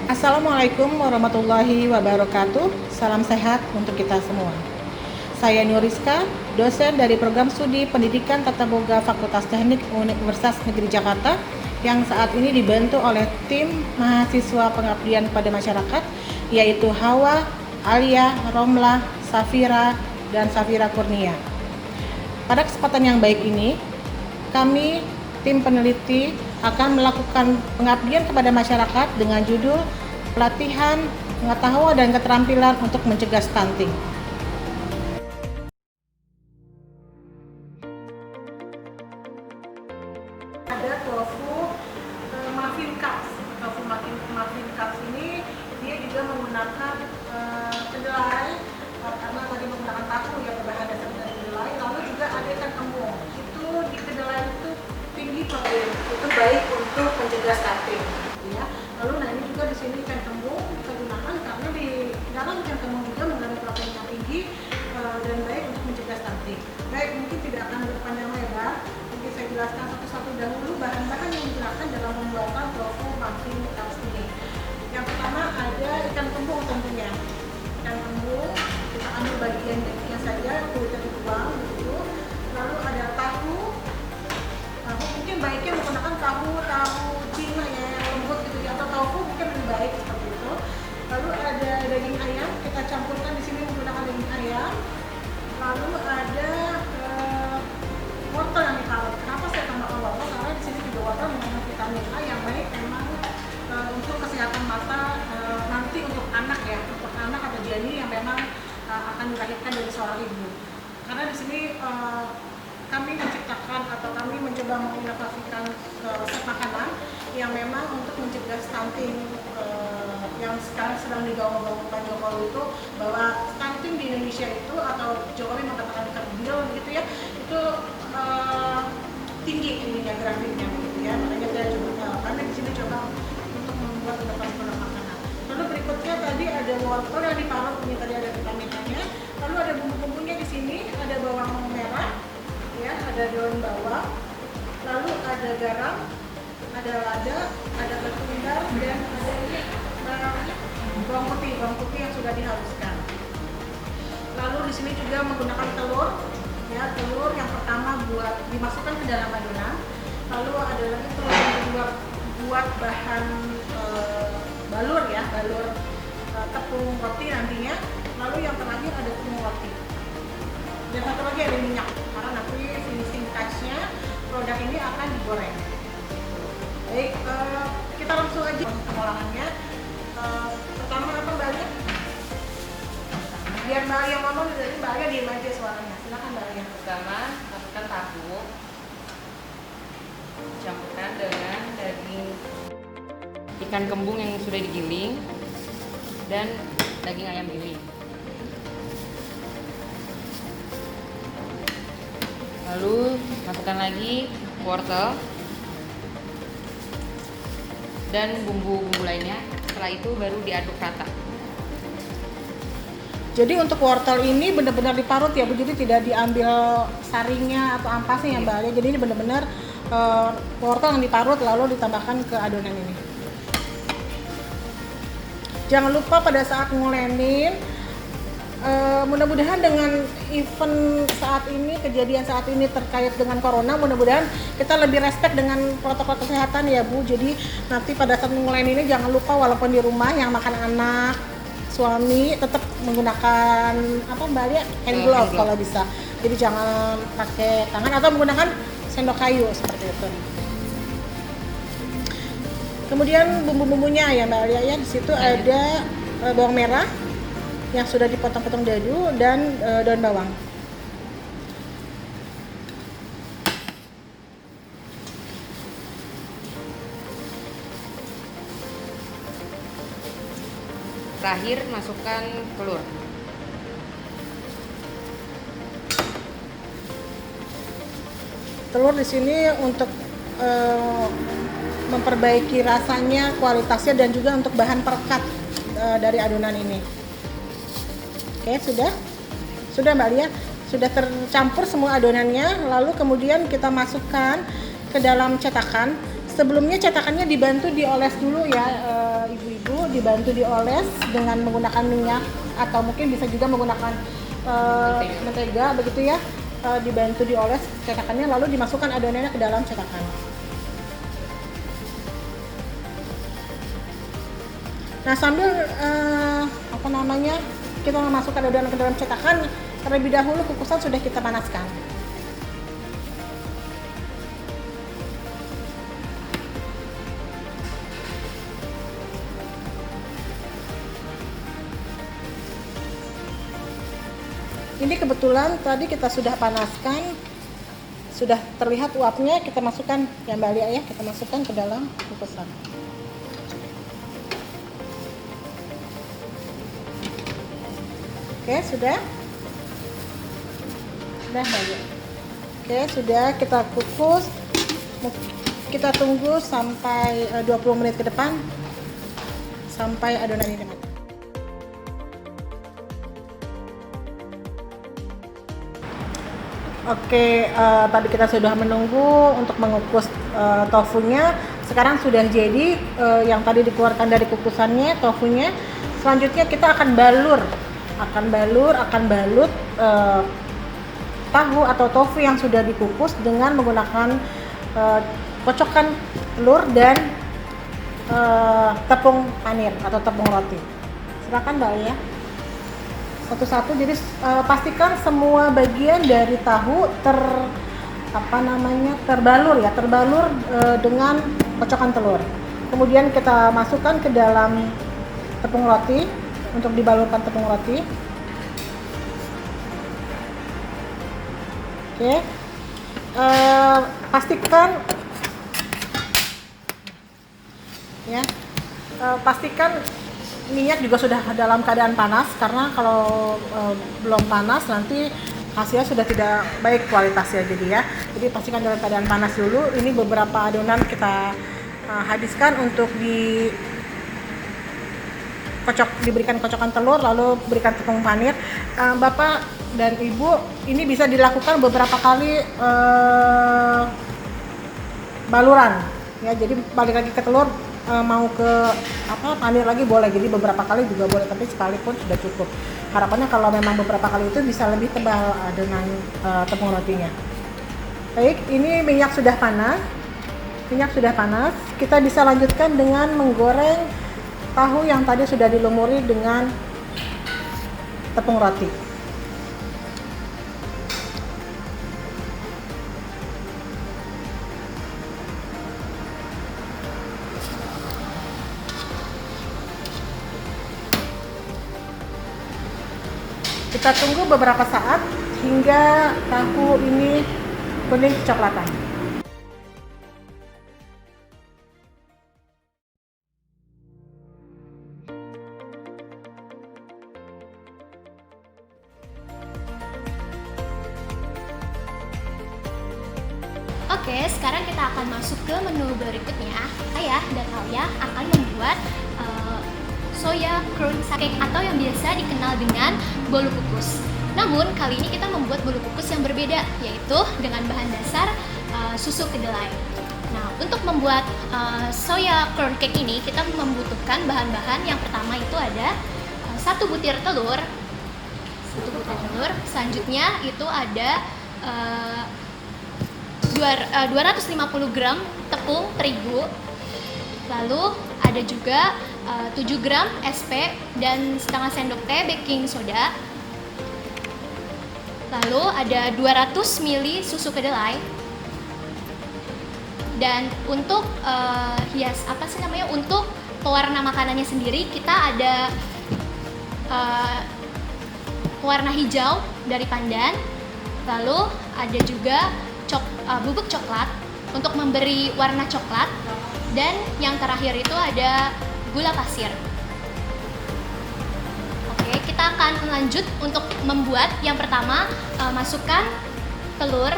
Assalamualaikum warahmatullahi wabarakatuh. Salam sehat untuk kita semua. Saya Nuriska, dosen dari Program Studi Pendidikan Tata Boga Fakultas Teknik Universitas Negeri Jakarta yang saat ini dibantu oleh tim mahasiswa pengabdian pada masyarakat, yaitu Hawa, Alia, Romlah, Safira, dan Safira Kurnia. Pada kesempatan yang baik ini, kami tim peneliti akan melakukan pengabdian kepada masyarakat dengan judul pelatihan pengetahuan dan keterampilan untuk mencegah stunting. Ada tofu muffin cups. Tofu muffin cups ini dia juga menggunakan kedelai, karena tadi menggunakan tahu yang berbahan dasar dari kedelai. Lalu juga ada ikan kembung. Itu di kedelai itu tinggi protein, itu baik untuk mencegah stunting. Ya. Lalu ini juga di sini ikan kembung kita gunakan karena di dalam ikan kembung juga mengandung protein yang tinggi dan baik untuk mencegah stunting. Baik, mungkin tidak akan berpanjang lebar. Mungkin saya jelaskan satu-satu dahulu bahan-bahan yang digunakan dalam pembuatan tofu muffin cups ini. Yang pertama ada ikan kembung tentunya. Ikan kembung kita ambil bagian dagingnya saja, kulitnya dibuang gitu. Lalu ada tahu mungkin baiknya menggunakan tahu Cina ya, yang lembut gitu ya, atau tofu mungkin lebih baik seperti itu. Lalu ada daging ayam, kita campurkan di sini menggunakan daging ayam. Lalu ada wortel yang diparut. Kenapa saya tambahkan wortel? Karena di sini juga wortel mengandung vitamin A yang baik memang untuk kesehatan mata nanti untuk anak ya, untuk anak atau janin yang memang akan dilahirkan dari seorang ibu. Karena di sini kami menciptakan atau kami mencoba menginovasikan resep makanan yang memang untuk mencegah stunting yang sekarang sedang digaung-gaungkan Pak Jokowi itu, bahwa stunting di Indonesia itu atau Jokowi mengatakan kerdil gitu ya, itu tinggi ininya grafiknya gitu ya. Makanya saya coba kami di sini coba untuk membuat inovasi produk makanan. Lalu berikutnya tadi ada wortel yang diparut, ini tadi ada vitaminnya. Lalu ada bumbu-bumbunya di sini, ada bawang merah ya, ada daun bawang, lalu ada garam, ada lada, ada ketumbar, dan ada ini bawang putih yang sudah dihaluskan. Lalu di sini juga menggunakan telur, ya, telur yang pertama buat dimasukkan ke dalam adonan. Lalu ada lagi telur yang kedua buat bahan balur ya, balur tepung roti nantinya. Lalu yang terakhir ada tepung roti. Dan satu lagi ada minyak, karena nanti finishing touch-nya produk ini akan digoreng. Baik, kita langsung aja pengolahannya. Pertama apa Mbak Alia? Biar Mbak Alia ngomong, jadi Mbak Alia diem aja suaranya. Silakan Mbak Alia. Pertama, masukkan tahu, campurkan dengan daging ikan kembung yang sudah digiling dan daging ayam giling. Lalu masukkan lagi wortel dan bumbu-bumbu lainnya. Setelah itu baru diaduk rata. Jadi untuk wortel ini benar-benar diparut ya Bu, jadi tidak diambil saringnya atau ampasnya ya Mbak Alia. Jadi ini benar-benar wortel yang diparut lalu ditambahkan ke adonan ini. Jangan lupa pada saat ngulenin, mudah-mudahan dengan event saat ini, kejadian saat ini terkait dengan corona, mudah-mudahan kita lebih respect dengan protokol kesehatan ya Bu. Jadi nanti pada saat ngulenin ini jangan lupa walaupun di rumah yang makan anak, suami tetap menggunakan apa Mbak Alia? Hand glove kalau bisa. Jadi jangan pakai tangan atau menggunakan sendok kayu seperti itu. Kemudian bumbu-bumbunya ya Mbak Alia ya, di situ ada bawang merah yang sudah dipotong-potong dadu dan daun bawang. Terakhir masukkan telur. Telur di sini untuk memperbaiki rasanya, kualitasnya, dan juga untuk bahan perekat dari adonan ini. Oke, sudah Mbak Lia, sudah tercampur semua adonannya. Lalu kemudian kita masukkan ke dalam cetakan. Sebelumnya cetakannya dibantu dioles dulu ya ibu-ibu, dibantu dioles dengan menggunakan minyak atau mungkin bisa juga menggunakan mentega begitu ya. Dibantu dioles cetakannya, lalu dimasukkan adonannya ke dalam cetakan. Nah, sambil kita memasukkan adonan ke dalam cetakan, terlebih dahulu kukusan sudah kita panaskan. Ini kebetulan tadi kita sudah panaskan, sudah terlihat uapnya. Kita masukkan ya Mbak Lia ya, kita masukkan ke dalam kukusan. Oke, sudah Mbak Lia. Oke, sudah kita kukus. Kita tunggu sampai 20 menit ke depan sampai adonan ini matang. Oke, tadi kita sudah menunggu untuk mengukus tofunya. Sekarang sudah jadi, yang tadi dikeluarkan dari kukusannya, tofunya. Selanjutnya kita akan balut tahu atau tofu yang sudah dikukus dengan menggunakan kocokan telur dan tepung panir atau tepung roti. Silakan Mbak ya. Satu-satu, jadi pastikan semua bagian dari tahu terbalur dengan kocokan telur. Kemudian kita masukkan ke dalam tepung roti untuk dibalurkan tepung roti. Oke, pastikan ya, pastikan minyak juga sudah dalam keadaan panas, karena kalau belum panas nanti hasilnya sudah tidak baik kualitasnya jadi pastikan dalam keadaan panas dulu. Ini beberapa adonan kita habiskan untuk diberikan kocokan telur, lalu berikan tepung panir. Bapak dan Ibu, ini bisa dilakukan beberapa kali baluran ya, jadi balik lagi ke telur, mau ke panir lagi boleh, jadi beberapa kali juga boleh, tapi sekali pun sudah cukup. Harapannya kalau memang beberapa kali itu bisa lebih tebal adonan tepung rotinya. Baik, ini minyak sudah panas, kita bisa lanjutkan dengan menggoreng tahu yang tadi sudah dilumuri dengan tepung roti. Kita tunggu beberapa saat hingga tahu ini kuning kecoklatan. Oke, sekarang kita akan masuk ke menu berikutnya. Saya dan Alia akan membuat soya curd cake atau yang biasa dikenal dengan bolu kukus. Namun kali ini kita membuat bolu kukus yang berbeda, yaitu dengan bahan dasar susu kedelai. Nah, untuk membuat soya curd cake ini kita membutuhkan bahan-bahan. Yang pertama itu ada 1 butir telur. Selanjutnya itu ada 250 gram tepung terigu. Lalu ada juga 7 gram SP dan setengah sendok teh baking soda. Lalu ada 200 ml susu kedelai. Dan untuk untuk pewarna makanannya sendiri kita ada warna hijau dari pandan. Lalu ada juga bubuk coklat untuk memberi warna coklat. Dan yang terakhir itu ada gula pasir. Oke, kita akan lanjut untuk membuat. Yang pertama, masukkan telur,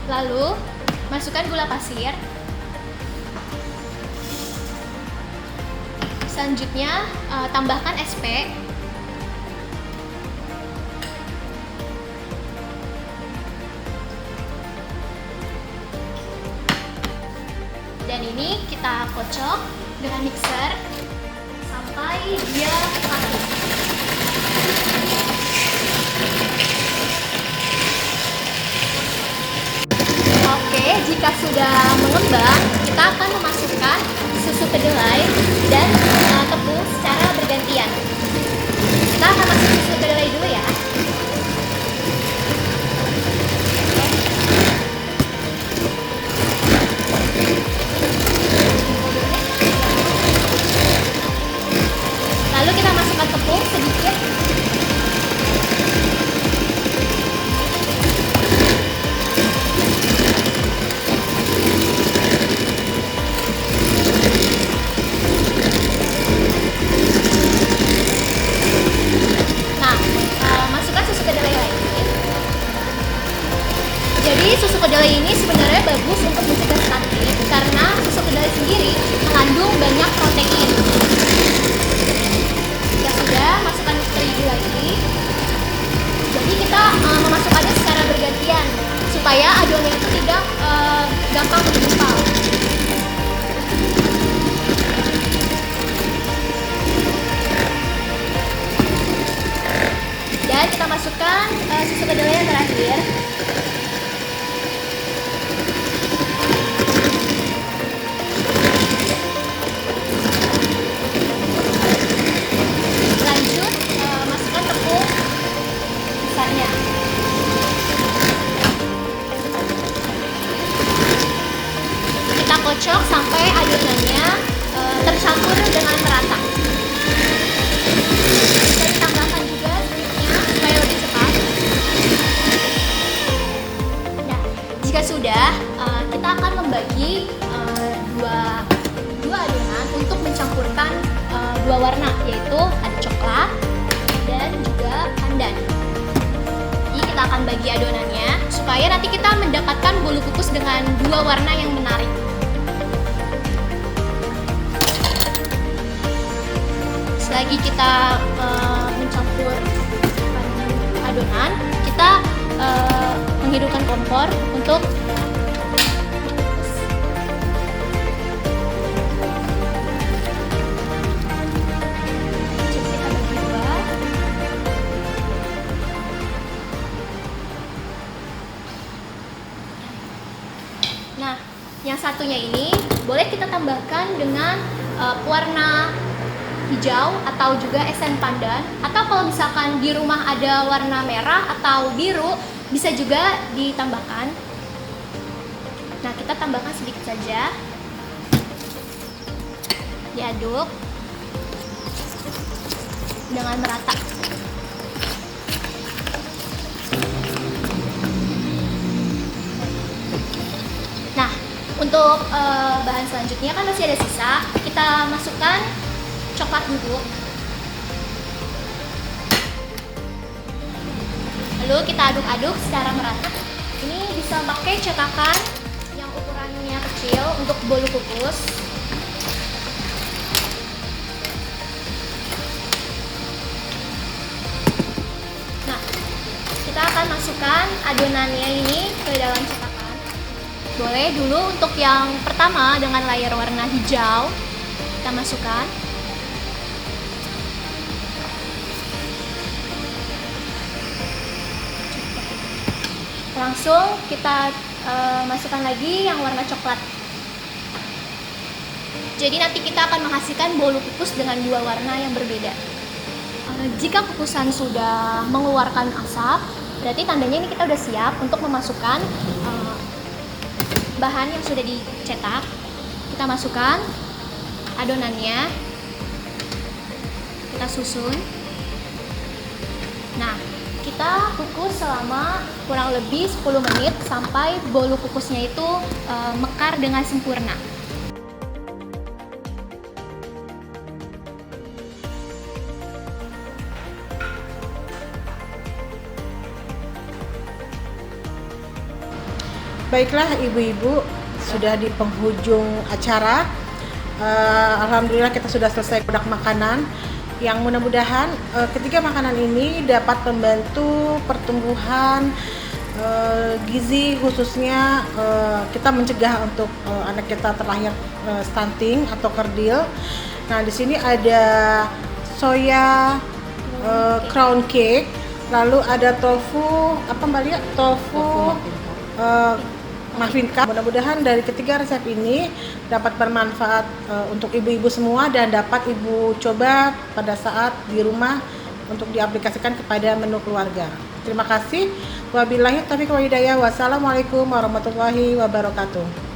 lalu masukkan gula pasir. Selanjutnya, tambahkan SP. Dan ini kita kocok dengan mixer sampai dia panas. Oke, jika sudah mengembang, kita akan memasukkan susu kedelai dan tepung secara bergantian. Kita akan masuk susu kedelai dulu ya. Lalu kita masukkan tepung sedikit. Masukkan susu kedelai lagi. Jadi susu kedelai ini sebenarnya bagus untuk mencegah stunting karena susu kedelai sendiri mengandung banyak protein. Ya sudah, masukkan terigu lagi. Jadi kita memasukkannya secara bergantian supaya adonan itu tidak gampang menggumpal. Dan kita masukkan susu kedelai yang terakhir. Lanjut masukkan tepung sisanya. Kita kocok sampai adonannya tercampur dengan merata. Bisa ditambahkan juga supaya lebih cepat. Nah, jika sudah, kita akan membagi dua adonan untuk mencampurkan dua warna, yaitu ada coklat dan juga pandan. Jadi kita akan bagi adonannya supaya nanti kita mendapatkan bolu kukus dengan dua warna yang menarik. Selagi kita mencampur adonan, kita menghidupkan kompor untuk kita bagi dua. Nah, yang satunya ini boleh kita tambahkan dengan warna hijau atau juga esen pandan, atau kalau misalkan di rumah ada warna merah atau biru bisa juga ditambahkan. Nah, kita tambahkan sedikit saja, diaduk dengan merata. Nah, untuk bahan selanjutnya kan masih ada sisa, kita masukkan coklat bubuk. Lalu kita aduk-aduk secara merata. Ini bisa pakai cetakan yang ukurannya kecil untuk bolu kukus. Nah, kita akan masukkan adonannya ini ke dalam cetakan. Boleh dulu untuk yang pertama dengan layer warna hijau, kita masukkan. Langsung kita masukkan lagi yang warna coklat. Jadi nanti kita akan menghasilkan bolu kukus dengan dua warna yang berbeda. Jika kukusan sudah mengeluarkan asap, berarti tandanya ini kita udah siap untuk memasukkan bahan yang sudah dicetak. Kita masukkan adonannya, kita susun. Nah, kita kukus selama kurang lebih 10 menit sampai bolu kukusnya itu mekar dengan sempurna. Baiklah ibu-ibu, sudah di penghujung acara. Alhamdulillah kita sudah selesai produk makanan yang mudah-mudahan ketiga makanan ini dapat membantu pertumbuhan gizi, khususnya kita mencegah untuk anak kita terlahir stunting atau kerdil. Nah, di sini ada soya crown cake, lalu ada tofu, apa Mbak Lia? Tofu muffin cup. Mudah-mudahan dari ketiga resep ini dapat bermanfaat untuk ibu-ibu semua dan dapat ibu coba pada saat di rumah untuk diaplikasikan kepada menu keluarga. Terima kasih. Wabillahi taufiq wal hidayah. Wassalamualaikum warahmatullahi wabarakatuh.